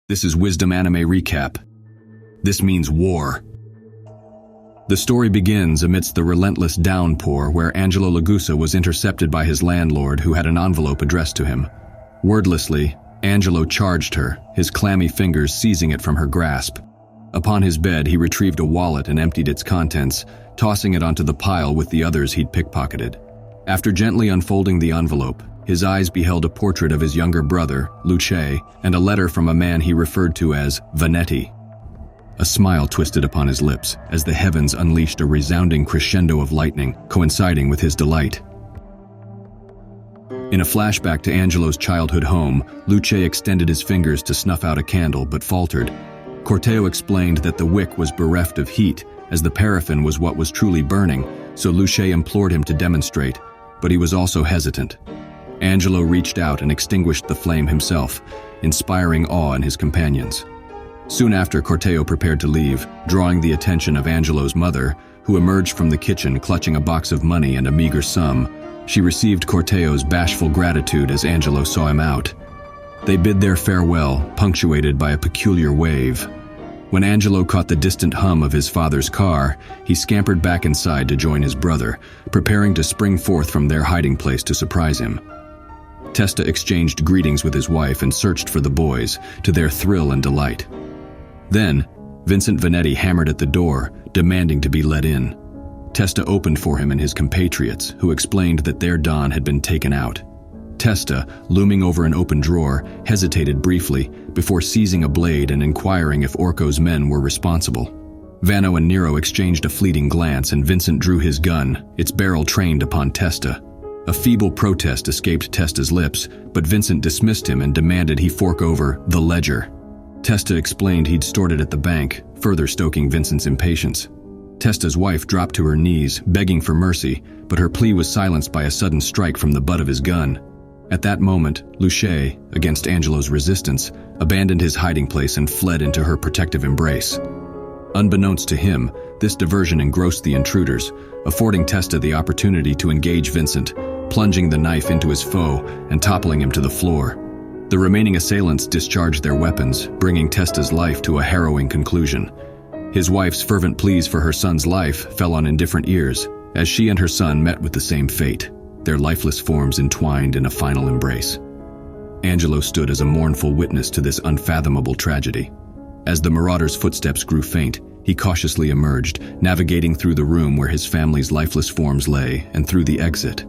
This is Wisdom Anime Recap. This means war. The story begins amidst the relentless downpour where Angelo Lagusa was intercepted by his landlord who had an envelope addressed to him. Wordlessly, Angelo charged her, his clammy fingers seizing it from her grasp. Upon his bed, he retrieved a wallet and emptied its contents, tossing it onto the pile with the others he'd pickpocketed. After gently unfolding the envelope, his eyes beheld a portrait of his younger brother, Luce, and a letter from a man he referred to as Vanetti. A smile twisted upon his lips as the heavens unleashed a resounding crescendo of lightning, coinciding with his delight. In a flashback to Angelo's childhood home, Luce extended his fingers to snuff out a candle but faltered. Corteo explained that the wick was bereft of heat, as the paraffin was what was truly burning, so Luce implored him to demonstrate, but he was also hesitant. Angelo reached out and extinguished the flame himself, inspiring awe in his companions. Soon after, Corteo prepared to leave, drawing the attention of Angelo's mother, who emerged from the kitchen clutching a box of money and a meager sum. She received Corteo's bashful gratitude as Angelo saw him out. They bid their farewell, punctuated by a peculiar wave. When Angelo caught the distant hum of his father's car, he scampered back inside to join his brother, preparing to spring forth from their hiding place to surprise him. Testa exchanged greetings with his wife and searched for the boys, to their thrill and delight. Then, Vincent Vanetti hammered at the door, demanding to be let in. Testa opened for him and his compatriots, who explained that their Don had been taken out. Testa, looming over an open drawer, hesitated briefly before seizing a blade and inquiring if Orco's men were responsible. Vano and Nero exchanged a fleeting glance and Vincent drew his gun, its barrel trained upon Testa. A feeble protest escaped Testa's lips, but Vincent dismissed him and demanded he fork over the ledger. Testa explained he'd stored it at the bank, further stoking Vincent's impatience. Testa's wife dropped to her knees, begging for mercy, but her plea was silenced by a sudden strike from the butt of his gun. At that moment, Luce, against Angelo's resistance, abandoned his hiding place and fled into her protective embrace. Unbeknownst to him, this diversion engrossed the intruders, affording Testa the opportunity to engage Vincent, plunging the knife into his foe and toppling him to the floor. The remaining assailants discharged their weapons, bringing Testa's life to a harrowing conclusion. His wife's fervent pleas for her son's life fell on indifferent ears, as she and her son met with the same fate, their lifeless forms entwined in a final embrace. Angelo stood as a mournful witness to this unfathomable tragedy. As the marauder's footsteps grew faint, he cautiously emerged, navigating through the room where his family's lifeless forms lay and through the exit.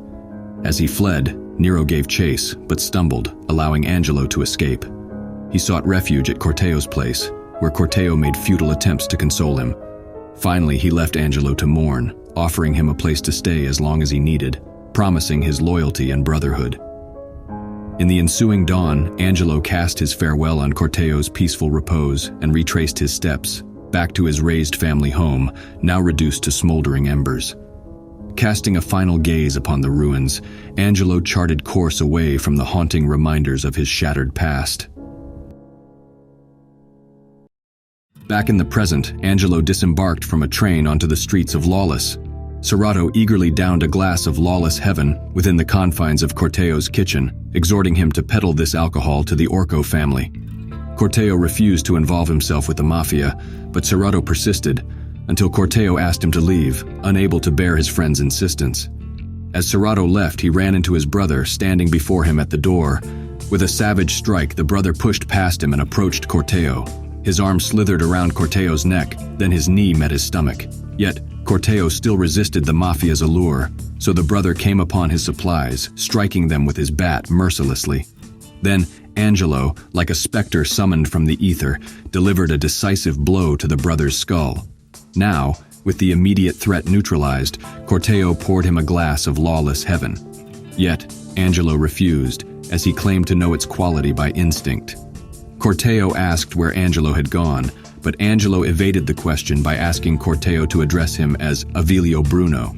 As he fled, Nero gave chase, but stumbled, allowing Angelo to escape. He sought refuge at Corteo's place, where Corteo made futile attempts to console him. Finally, he left Angelo to mourn, offering him a place to stay as long as he needed, promising his loyalty and brotherhood. In the ensuing dawn, Angelo cast his farewell on Corteo's peaceful repose and retraced his steps, back to his raised family home, now reduced to smoldering embers. Casting a final gaze upon the ruins, Angelo charted course away from the haunting reminders of his shattered past. Back in the present, Angelo disembarked from a train onto the streets of Lawless. Serrato eagerly downed a glass of Lawless Heaven within the confines of Corteo's kitchen, exhorting him to peddle this alcohol to the Orco family. Corteo refused to involve himself with the Mafia, but Serrato persisted, until Corteo asked him to leave, unable to bear his friend's insistence. As Serrato left, he ran into his brother, standing before him at the door. With a savage strike, the brother pushed past him and approached Corteo. His arm slithered around Corteo's neck, then his knee met his stomach. Yet, Corteo still resisted the Mafia's allure, so the brother came upon his supplies, striking them with his bat mercilessly. Then, Angelo, like a specter summoned from the ether, delivered a decisive blow to the brother's skull. Now, with the immediate threat neutralized, Corteo poured him a glass of Lawless Heaven. Yet, Angelo refused, as he claimed to know its quality by instinct. Corteo asked where Angelo had gone, but Angelo evaded the question by asking Corteo to address him as Avilio Bruno.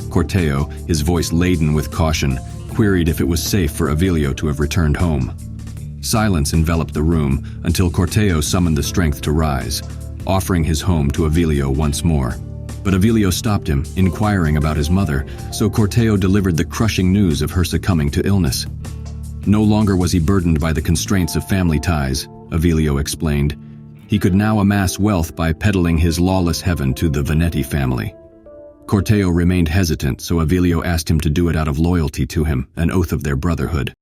Corteo, his voice laden with caution, queried if it was safe for Avilio to have returned home. Silence enveloped the room until Corteo summoned the strength to rise, offering his home to Avilio once more. But Avilio stopped him, inquiring about his mother, so Corteo delivered the crushing news of her succumbing to illness. No longer was he burdened by the constraints of family ties. Avilio explained. He could now amass wealth by peddling his Lawless Heaven to the Vanetti family. Corteo remained hesitant, so Avilio asked him to do it out of loyalty to him, an oath of their brotherhood.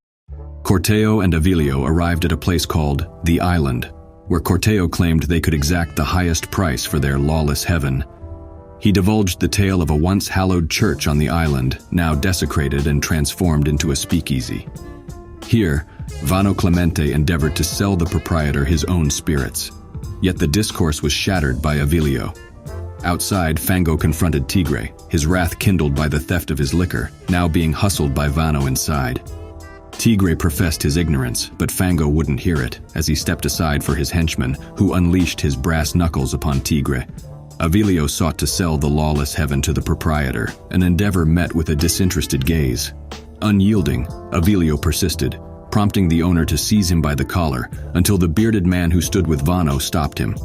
Corteo and Avilio arrived at a place called The Island, where Corteo claimed they could exact the highest price for their Lawless Heaven. He divulged the tale of a once hallowed church on the island, now desecrated and transformed into a speakeasy. Here, Vano Clemente endeavored to sell the proprietor his own spirits. Yet the discourse was shattered by Avilio. Outside, Fango confronted Tigre, his wrath kindled by the theft of his liquor, now being hustled by Vano inside. Tigre professed his ignorance, but Fango wouldn't hear it, as he stepped aside for his henchman, who unleashed his brass knuckles upon Tigre. Avilio sought to sell the Lawless Heaven to the proprietor, an endeavor met with a disinterested gaze. Unyielding, Avilio persisted, prompting the owner to seize him by the collar, until the bearded man who stood with Vano stopped him.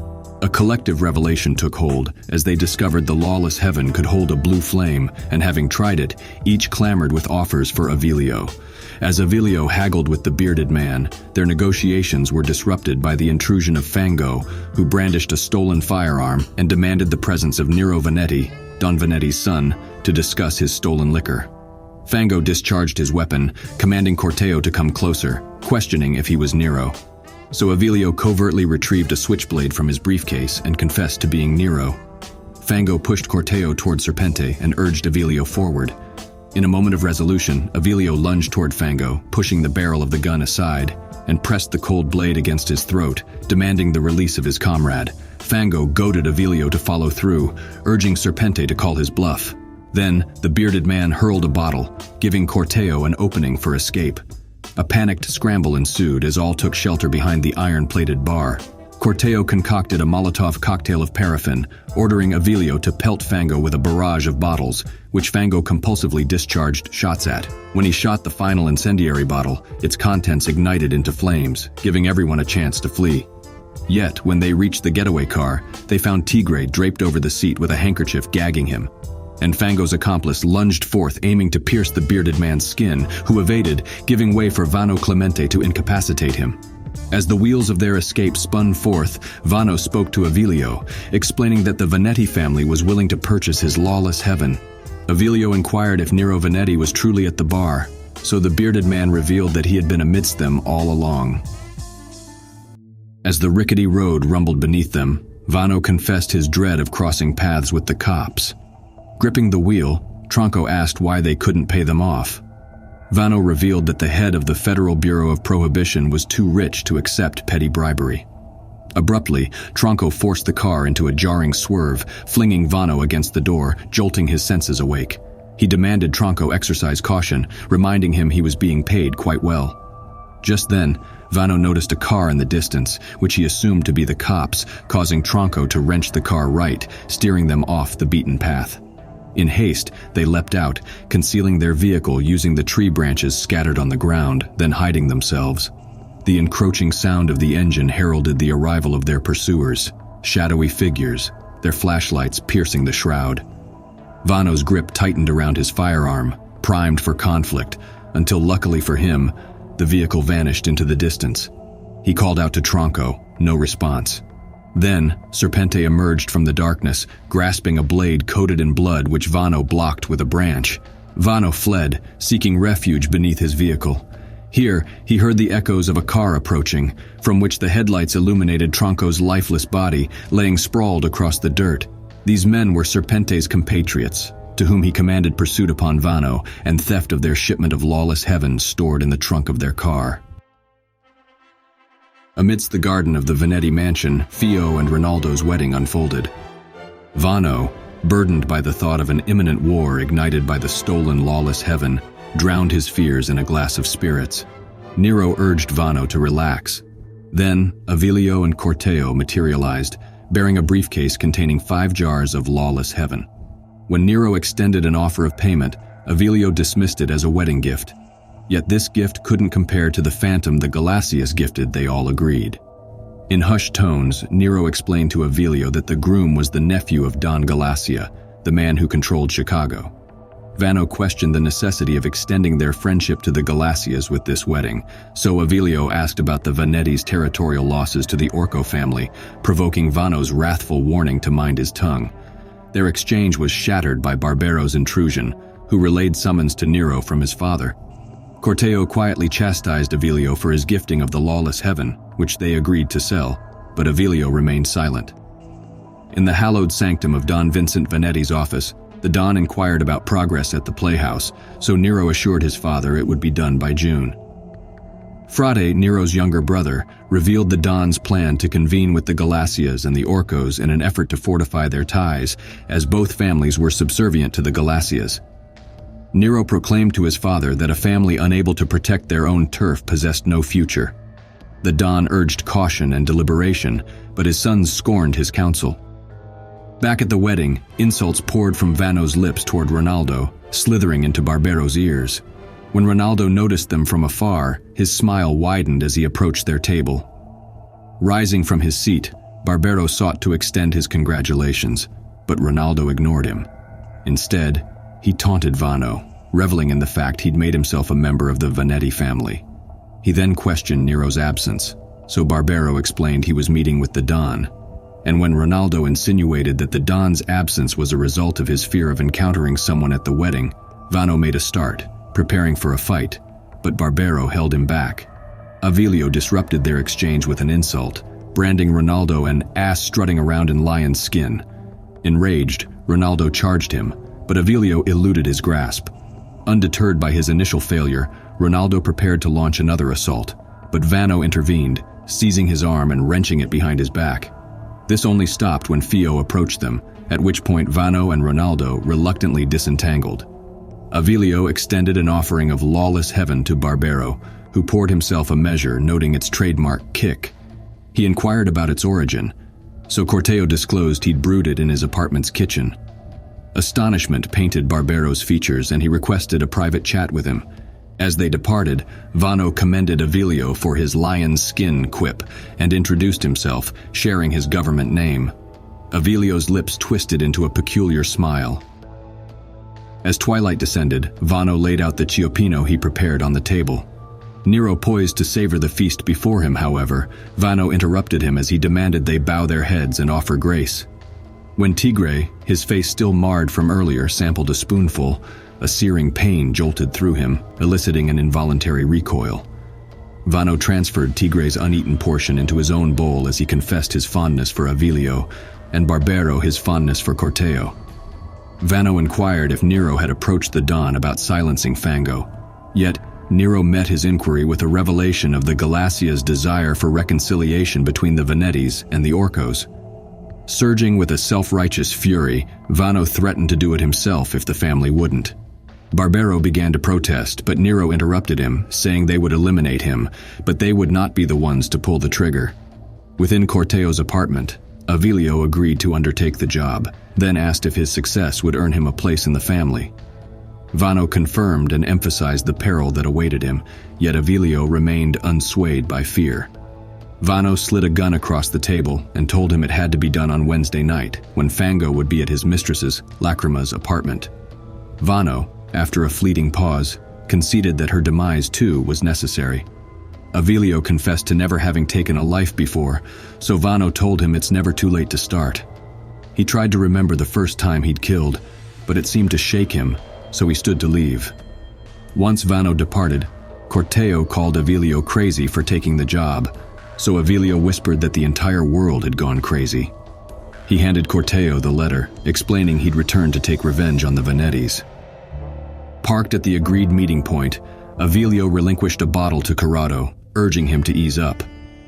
A collective revelation took hold, as they discovered the Lawless Heaven could hold a blue flame, and having tried it, each clamored with offers for Avilio. As Avilio haggled with the bearded man, their negotiations were disrupted by the intrusion of Fango, who brandished a stolen firearm and demanded the presence of Nero Vanetti, Don Vanetti's son, to discuss his stolen liquor. Fango discharged his weapon, commanding Corteo to come closer, questioning if he was Nero. So Avilio covertly retrieved a switchblade from his briefcase and confessed to being Nero. Fango pushed Corteo toward Serpente and urged Avilio forward. In a moment of resolution, Avilio lunged toward Fango, pushing the barrel of the gun aside, and pressed the cold blade against his throat, demanding the release of his comrade. Fango goaded Avilio to follow through, urging Serpente to call his bluff. Then, the bearded man hurled a bottle, giving Corteo an opening for escape. A panicked scramble ensued as all took shelter behind the iron-plated bar. Corteo concocted a Molotov cocktail of paraffin, ordering Avilio to pelt Fango with a barrage of bottles, which Fango compulsively discharged shots at. When he shot the final incendiary bottle, its contents ignited into flames, giving everyone a chance to flee. Yet, when they reached the getaway car, they found Tigre draped over the seat with a handkerchief gagging him. And Fango's accomplice lunged forth, aiming to pierce the bearded man's skin, who evaded, giving way for Vano Clemente to incapacitate him. As the wheels of their escape spun forth, Vano spoke to Avilio, explaining that the Vanetti family was willing to purchase his Lawless Heaven. Avilio inquired if Nero Vanetti was truly at the bar, so the bearded man revealed that he had been amidst them all along. As the rickety road rumbled beneath them, Vano confessed his dread of crossing paths with the cops. Gripping the wheel, Tronco asked why they couldn't pay them off. Vano revealed that the head of the Federal Bureau of Prohibition was too rich to accept petty bribery. Abruptly, Tronco forced the car into a jarring swerve, flinging Vano against the door, jolting his senses awake. He demanded Tronco exercise caution, reminding him he was being paid quite well. Just then, Vano noticed a car in the distance, which he assumed to be the cops, causing Tronco to wrench the car right, steering them off the beaten path. In haste, they leapt out, concealing their vehicle using the tree branches scattered on the ground, then hiding themselves. The encroaching sound of the engine heralded the arrival of their pursuers, shadowy figures, their flashlights piercing the shroud. Vano's grip tightened around his firearm, primed for conflict, until luckily for him, the vehicle vanished into the distance. He called out to Tronco, no response. Then, Serpente emerged from the darkness, grasping a blade coated in blood which Vano blocked with a branch. Vano fled, seeking refuge beneath his vehicle. Here, he heard the echoes of a car approaching, from which the headlights illuminated Tronco's lifeless body, laying sprawled across the dirt. These men were Serpente's compatriots, to whom he commanded pursuit upon Vano and theft of their shipment of Lawless Heaven stored in the trunk of their car. Amidst the garden of the Vanetti mansion, Fio and Rinaldo's wedding unfolded. Vano, burdened by the thought of an imminent war ignited by the stolen Lawless Heaven, drowned his fears in a glass of spirits. Nero urged Vano to relax. Then, Avilio and Corteo materialized, bearing a briefcase containing 5 jars of Lawless Heaven. When Nero extended an offer of payment, Avilio dismissed it as a wedding gift. Yet this gift couldn't compare to the phantom the Galacius gifted, they all agreed. In hushed tones, Nero explained to Avilio that the groom was the nephew of Don Galacia, the man who controlled Chicago. Vano questioned the necessity of extending their friendship to the Galacias with this wedding, so Avilio asked about the Veneti's territorial losses to the Orco family, provoking Vano's wrathful warning to mind his tongue. Their exchange was shattered by Barbero's intrusion, who relayed summons to Nero from his father. Corteo quietly chastised Avilio for his gifting of the Lawless Heaven, which they agreed to sell, but Avilio remained silent. In the hallowed sanctum of Don Vincent Vanetti's office, the Don inquired about progress at the playhouse, so Nero assured his father it would be done by June. Frade, Nero's younger brother, revealed the Don's plan to convene with the Galacias and the Orcos in an effort to fortify their ties, as both families were subservient to the Galacias. Nero proclaimed to his father that a family unable to protect their own turf possessed no future. The Don urged caution and deliberation, but his sons scorned his counsel. Back at the wedding, insults poured from Vano's lips toward Ronaldo, slithering into Barbero's ears. When Ronaldo noticed them from afar, his smile widened as he approached their table. Rising from his seat, Barbero sought to extend his congratulations, but Ronaldo ignored him. Instead, he taunted Vano, reveling in the fact he'd made himself a member of the Vanetti family. He then questioned Nero's absence, so Barbero explained he was meeting with the Don. And when Ronaldo insinuated that the Don's absence was a result of his fear of encountering someone at the wedding, Vano made a start, preparing for a fight, but Barbero held him back. Avilio disrupted their exchange with an insult, branding Ronaldo an ass strutting around in lion's skin. Enraged, Ronaldo charged him, but Avilio eluded his grasp. Undeterred by his initial failure, Ronaldo prepared to launch another assault, but Vano intervened, seizing his arm and wrenching it behind his back. This only stopped when Fio approached them, at which point Vano and Ronaldo reluctantly disentangled. Avilio extended an offering of Lawless Heaven to Barbero, who poured himself a measure noting its trademark kick. He inquired about its origin, so Corteo disclosed he'd brewed it in his apartment's kitchen. Astonishment painted Barbero's features and he requested a private chat with him. As they departed, Vano commended Avilio for his lion's skin quip and introduced himself, sharing his government name. Avilio's lips twisted into a peculiar smile. As twilight descended, Vano laid out the cioppino he prepared on the table. Nero poised to savor the feast before him, however, Vano interrupted him as he demanded they bow their heads and offer grace. When Tigre, his face still marred from earlier, sampled a spoonful, a searing pain jolted through him, eliciting an involuntary recoil. Vano transferred Tigre's uneaten portion into his own bowl as he confessed his fondness for Avilio, and Barbero his fondness for Corteo. Vano inquired if Nero had approached the Don about silencing Fango. Yet, Nero met his inquiry with a revelation of the Galacia's desire for reconciliation between the Venettis and the Orcos. Surging with a self-righteous fury, Vano threatened to do it himself if the family wouldn't. Barbero began to protest, but Nero interrupted him, saying they would eliminate him, but they would not be the ones to pull the trigger. Within Corteo's apartment, Avilio agreed to undertake the job, then asked if his success would earn him a place in the family. Vano confirmed and emphasized the peril that awaited him, yet Avilio remained unswayed by fear. Vano slid a gun across the table and told him it had to be done on Wednesday night, when Fango would be at his mistress's, Lacrima's, apartment. Vano, after a fleeting pause, conceded that her demise too was necessary. Avilio confessed to never having taken a life before, so Vano told him it's never too late to start. He tried to remember the first time he'd killed, but it seemed to shake him, so he stood to leave. Once Vano departed, Corteo called Avilio crazy for taking the job, so Avilio whispered that the entire world had gone crazy. He handed Corteo the letter, explaining he'd returned to take revenge on the Venettis. Parked at the agreed meeting point, Avilio relinquished a bottle to Corrado, urging him to ease up.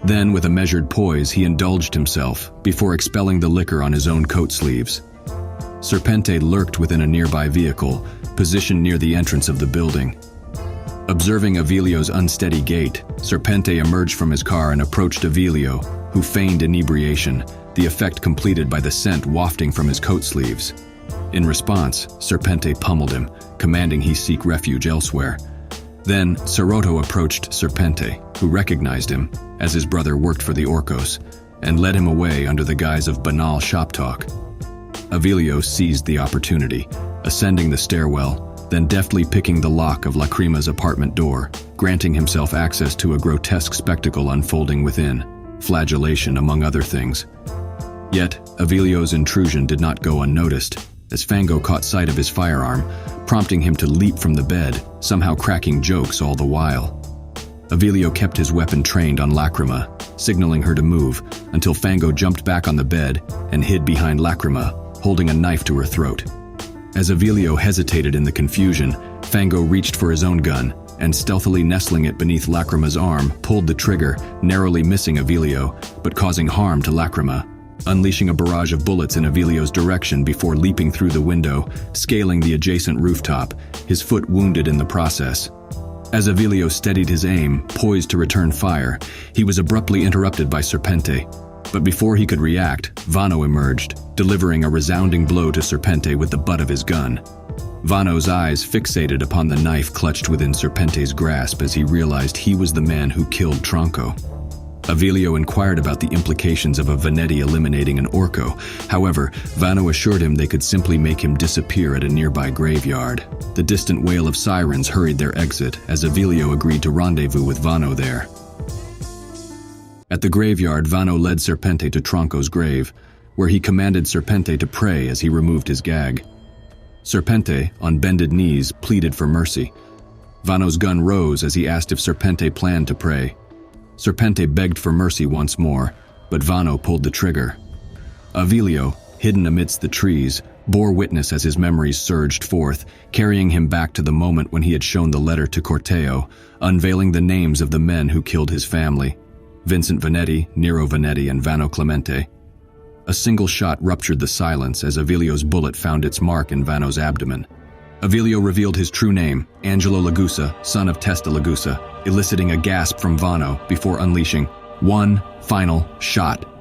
Then, with a measured poise, he indulged himself, before expelling the liquor on his own coat sleeves. Serpente lurked within a nearby vehicle, positioned near the entrance of the building. Observing Avilio's unsteady gait, Serpente emerged from his car and approached Avilio, who feigned inebriation, the effect completed by the scent wafting from his coat sleeves. In response, Serpente pummeled him, commanding he seek refuge elsewhere. Then, Soroto approached Serpente, who recognized him, as his brother worked for the Orcos, and led him away under the guise of banal shop talk. Avilio seized the opportunity, ascending the stairwell, then deftly picking the lock of Lacrima's apartment door, granting himself access to a grotesque spectacle unfolding within, flagellation among other things. Yet, Avilio's intrusion did not go unnoticed, as Fango caught sight of his firearm, prompting him to leap from the bed, somehow cracking jokes all the while. Avilio kept his weapon trained on Lacrima, signaling her to move, until Fango jumped back on the bed and hid behind Lacrima, holding a knife to her throat. As Avilio hesitated in the confusion, Fango reached for his own gun, and stealthily nestling it beneath Lacrima's arm, pulled the trigger, narrowly missing Avilio, but causing harm to Lacrima, unleashing a barrage of bullets in Avilio's direction before leaping through the window, scaling the adjacent rooftop, his foot wounded in the process. As Avilio steadied his aim, poised to return fire, he was abruptly interrupted by Serpente. But before he could react, Vano emerged, delivering a resounding blow to Serpente with the butt of his gun. Vano's eyes fixated upon the knife clutched within Serpente's grasp as he realized he was the man who killed Tronco. Avilio inquired about the implications of a Venetti eliminating an Orco. However, Vano assured him they could simply make him disappear at a nearby graveyard. The distant wail of sirens hurried their exit as Avilio agreed to rendezvous with Vano there. At the graveyard, Vano led Serpente to Tronco's grave, where he commanded Serpente to pray as he removed his gag. Serpente, on bended knees, pleaded for mercy. Vano's gun rose as he asked if Serpente planned to pray. Serpente begged for mercy once more, but Vano pulled the trigger. Avilio, hidden amidst the trees, bore witness as his memories surged forth, carrying him back to the moment when he had shown the letter to Corteo, unveiling the names of the men who killed his family: Vincent Venetti, Nero Venetti, and Vano Clemente. A single shot ruptured the silence as Avilio's bullet found its mark in Vano's abdomen. Avilio revealed his true name, Angelo Lagusa, son of Testa Lagusa, eliciting a gasp from Vano before unleashing one final shot.